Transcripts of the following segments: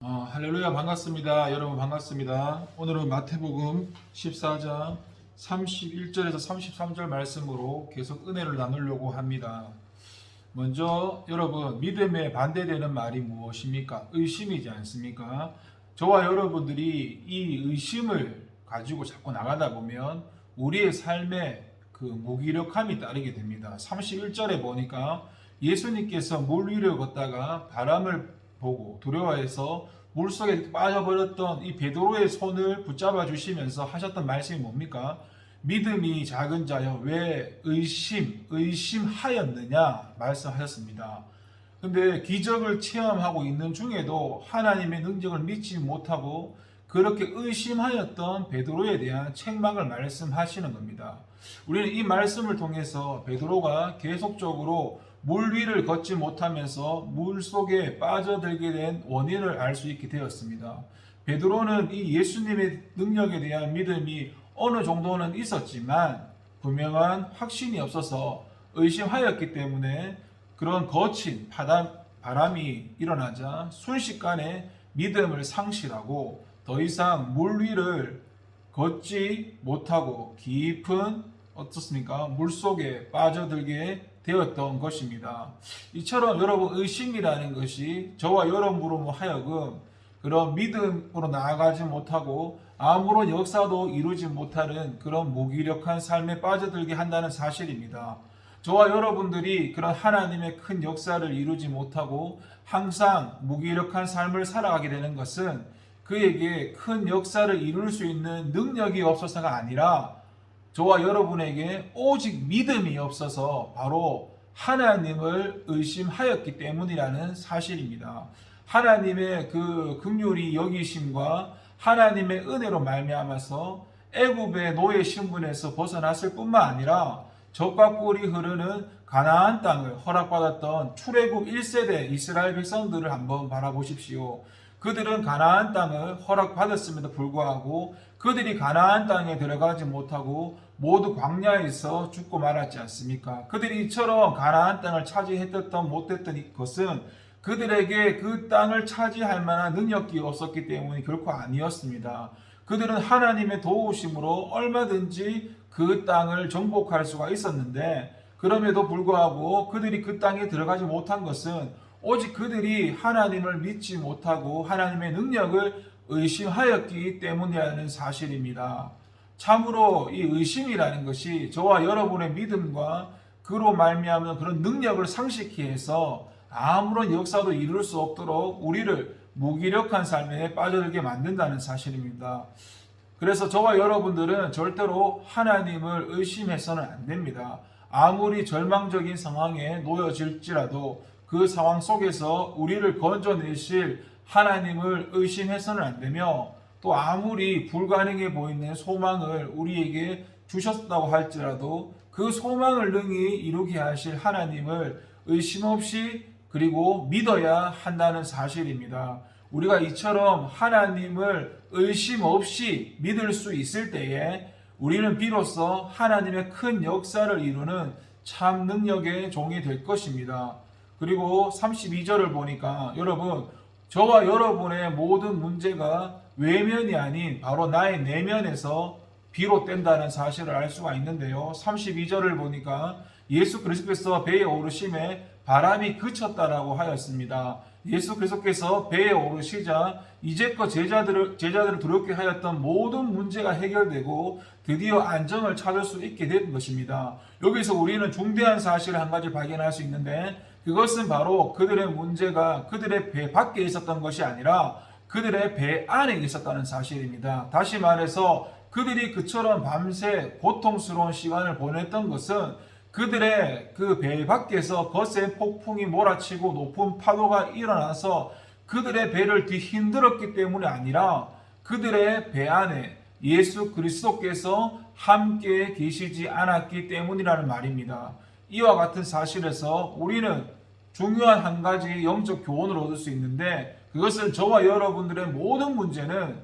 할렐루야 반갑습니다. 여러분 반갑습니다. 오늘은 마태복음 14장 31절에서 33절 말씀으로 계속 은혜를 나누려고 합니다. 먼저 여러분, 믿음에 반대되는 말이 무엇입니까? 의심이지 않습니까? 저와 여러분들이 이 의심을 가지고 자꾸 나가다 보면 우리의 삶에 그 무기력함이 따르게 됩니다. 31절에 보니까 예수님께서 물 위를 걷다가 바람을 보고 두려워해서 물속에 빠져버렸던 이 베드로의 손을 붙잡아 주시면서 하셨던 말씀이 뭡니까? 믿음이 작은 자여 왜 의심하였느냐 말씀하셨습니다. 근데 기적을 체험하고 있는 중에도 하나님의 능력을 믿지 못하고 그렇게 의심하였던 베드로에 대한 책망을 말씀하시는 겁니다. 우리는 이 말씀을 통해서 베드로가 계속적으로 물 위를 걷지 못하면서 물 속에 빠져들게 된 원인을 알 수 있게 되었습니다. 베드로는 이 예수님의 능력에 대한 믿음이 어느 정도는 있었지만 분명한 확신이 없어서 의심하였기 때문에 그런 거친 바람이 일어나자 순식간에 믿음을 상실하고 더 이상 물 위를 걷지 못하고 깊은 어떻습니까? 물 속에 빠져들게 되었던 것입니다. 이처럼 여러분, 의심이라는 것이 저와 여러분으로 하여금 그런 믿음으로 나아가지 못하고 아무런 역사도 이루지 못하는 그런 무기력한 삶에 빠져들게 한다는 사실입니다. 저와 여러분들이 그런 하나님의 큰 역사를 이루지 못하고 항상 무기력한 삶을 살아가게 되는 것은 그에게 큰 역사를 이룰 수 있는 능력이 없어서가 아니라 저와 여러분에게 오직 믿음이 없어서 바로 하나님을 의심하였기 때문이라는 사실입니다. 하나님의 그 긍휼히 여기심과 하나님의 은혜로 말미암아서 애굽의 노예 신분에서 벗어났을 뿐만 아니라 젖과 꿀이 흐르는 가나안 땅을 허락받았던 출애굽 1세대 이스라엘 백성들을 한번 바라보십시오. 그들은 가나안 땅을 허락받았음에도 불구하고 그들이 가나안 땅에 들어가지 못하고 모두 광야에서 죽고 말았지 않습니까? 그들이 이처럼 가나안 땅을 차지했던 못했던 것은 그들에게 그 땅을 차지할 만한 능력이 없었기 때문이 결코 아니었습니다. 그들은 하나님의 도우심으로 얼마든지 그 땅을 정복할 수가 있었는데 그럼에도 불구하고 그들이 그 땅에 들어가지 못한 것은 오직 그들이 하나님을 믿지 못하고 하나님의 능력을 의심하였기 때문이라는 사실입니다. 참으로 이 의심이라는 것이 저와 여러분의 믿음과 그로 말미암은 그런 능력을 상실케 해서 아무런 역사도 이룰 수 없도록 우리를 무기력한 삶에 빠져들게 만든다는 사실입니다. 그래서 저와 여러분들은 절대로 하나님을 의심해서는 안 됩니다. 아무리 절망적인 상황에 놓여질지라도 그 상황 속에서 우리를 건져내실 하나님을 의심해서는 안 되며 또 아무리 불가능해 보이는 소망을 우리에게 주셨다고 할지라도 그 소망을 능히 이루게 하실 하나님을 의심 없이 그리고 믿어야 한다는 사실입니다. 우리가 이처럼 하나님을 의심 없이 믿을 수 있을 때에 우리는 비로소 하나님의 큰 역사를 이루는 참 능력의 종이 될 것입니다. 그리고 32절을 보니까 여러분, 저와 여러분의 모든 문제가 외면이 아닌 바로 나의 내면에서 비롯된다는 사실을 알 수가 있는데요. 32절을 보니까 예수 그리스도께서 배에 오르심에 바람이 그쳤다라고 하였습니다. 예수 그리스도께서 배에 오르시자 이제껏 제자들을 두렵게 하였던 모든 문제가 해결되고 드디어 안정을 찾을 수 있게 된 것입니다. 여기서 우리는 중대한 사실을 한 가지 발견할 수 있는데 그것은 바로 그들의 문제가 그들의 배 밖에 있었던 것이 아니라 그들의 배 안에 있었다는 사실입니다. 다시 말해서 그들이 그처럼 밤새 고통스러운 시간을 보냈던 것은 그들의 그 배 밖에서 거센 폭풍이 몰아치고 높은 파도가 일어나서 그들의 배를 뒤흔들었기 때문이 아니라 그들의 배 안에 예수 그리스도께서 함께 계시지 않았기 때문이라는 말입니다. 이와 같은 사실에서 우리는 중요한 한 가지 영적 교훈을 얻을 수 있는데 그것은 저와 여러분들의 모든 문제는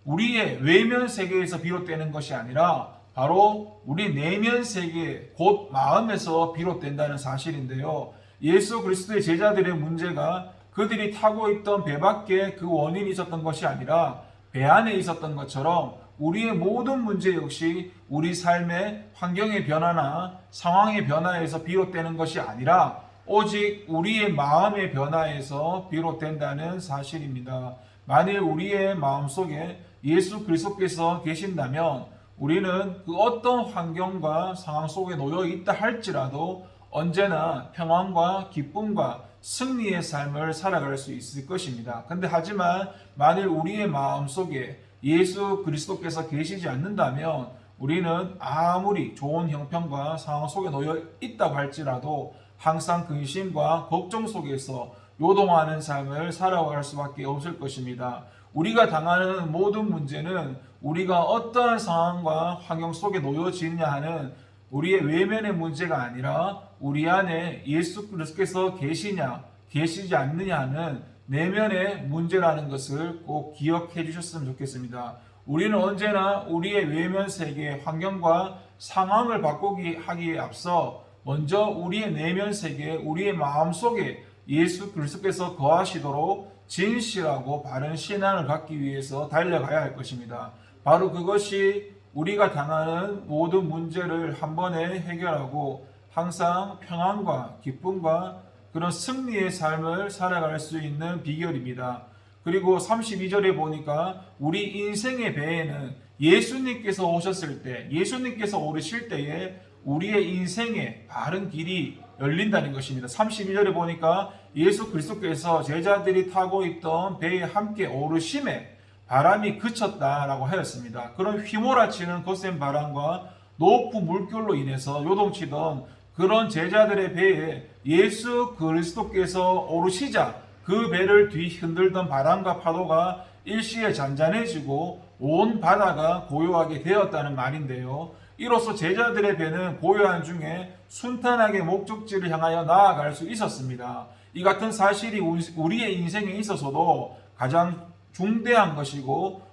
우리의 외면 세계에서 비롯되는 것이 아니라 바로 우리 내면 세계 곧 마음에서 비롯된다는 사실인데요. 예수 그리스도의 제자들의 문제가 그들이 타고 있던 배 밖에 그 원인이 있었던 것이 아니라 배 안에 있었던 것처럼 우리의 모든 문제 역시 우리 삶의 환경의 변화나 상황의 변화에서 비롯되는 것이 아니라 오직 우리의 마음의 변화에서 비롯된다는 사실입니다. 만일 우리의 마음속에 예수 그리스도께서 계신다면 우리는 그 어떤 환경과 상황 속에 놓여 있다 할지라도 언제나 평안과 기쁨과 승리의 삶을 살아갈 수 있을 것입니다. 근데 하지만 만일 우리의 마음속에 예수 그리스도께서 계시지 않는다면 우리는 아무리 좋은 형편과 상황 속에 놓여 있다고 할지라도 항상 근심과 걱정 속에서 요동하는 삶을 살아갈 수밖에 없을 것입니다. 우리가 당하는 모든 문제는 우리가 어떠한 상황과 환경 속에 놓여지느냐 하는 우리의 외면의 문제가 아니라 우리 안에 예수 그리스도께서 계시냐 계시지 않느냐 하는 내면의 문제라는 것을 꼭 기억해 주셨으면 좋겠습니다. 우리는 언제나 우리의 외면 세계 환경과 상황을 바꾸기 하기에 앞서 먼저 우리의 내면 세계 우리의 마음 속에 예수 그리스도께서 거하시도록 진실하고 바른 신앙을 갖기 위해서 달려가야 할 것입니다. 바로 그것이 우리가 당하는 모든 문제를 한 번에 해결하고 항상 평안과 기쁨과 그런 승리의 삶을 살아갈 수 있는 비결입니다. 그리고 32절에 보니까 우리 인생의 배에는 예수님께서 오셨을 때, 예수님께서 오르실 때에 우리의 인생의 바른 길이 열린다는 것입니다. 32절에 보니까 예수 그리스도께서 제자들이 타고 있던 배에 함께 오르심에 바람이 그쳤다라고 하였습니다. 그런 휘몰아치는 거센 바람과 높은 물결로 인해서 요동치던 그런 제자들의 배에 예수 그리스도께서 오르시자 그 배를 뒤흔들던 바람과 파도가 일시에 잔잔해지고 온 바다가 고요하게 되었다는 말인데요. 이로써 제자들의 배는 고요한 중에 순탄하게 목적지를 향하여 나아갈 수 있었습니다. 이 같은 사실이 우리의 인생에 있어서도 가장 중대한 것이고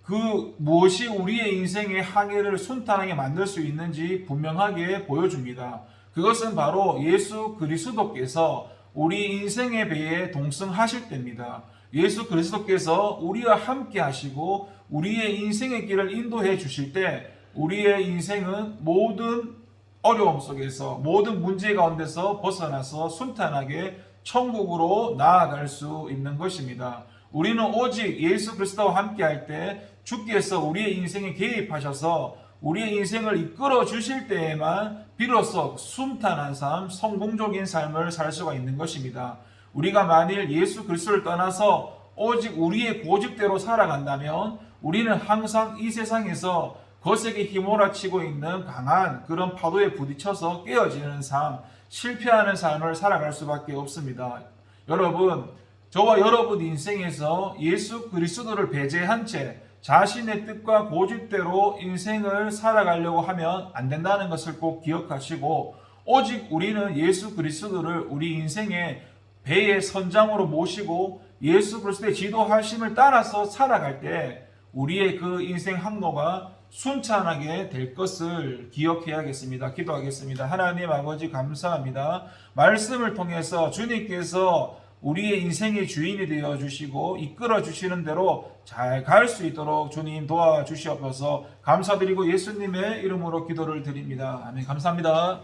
그 무엇이 우리의 인생의 항해를 순탄하게 만들 수 있는지 분명하게 보여줍니다. 그것은 바로 예수 그리스도께서 우리 인생의 배에 동승하실 때입니다. 예수 그리스도께서 우리와 함께 하시고 우리의 인생의 길을 인도해 주실 때 우리의 인생은 모든 어려움 속에서 모든 문제 가운데서 벗어나서 순탄하게 천국으로 나아갈 수 있는 것입니다. 우리는 오직 예수 그리스도와 함께 할 때 주께서 우리의 인생에 개입하셔서 우리의 인생을 이끌어 주실 때에만 비로소 순탄한 삶, 성공적인 삶을 살 수가 있는 것입니다. 우리가 만일 예수 그리스도를 떠나서 오직 우리의 고집대로 살아간다면 우리는 항상 이 세상에서 거세게 휘몰아치고 있는 강한 그런 파도에 부딪혀서 깨어지는 삶, 실패하는 삶을 살아갈 수밖에 없습니다. 여러분, 저와 여러분 인생에서 예수 그리스도를 배제한 채 자신의 뜻과 고집대로 인생을 살아가려고 하면 안 된다는 것을 꼭 기억하시고 오직 우리는 예수 그리스도를 우리 인생의 배의 선장으로 모시고 예수 그리스도의 지도하심을 따라서 살아갈 때 우리의 그 인생 항로가 순탄하게 될 것을 기억해야겠습니다. 기도하겠습니다. 하나님 아버지 감사합니다. 말씀을 통해서 주님께서 우리의 인생의 주인이 되어 주시고 이끌어 주시는 대로 잘 갈 수 있도록 주님 도와주시옵소서. 감사드리고 예수님의 이름으로 기도를 드립니다. 아멘. 감사합니다.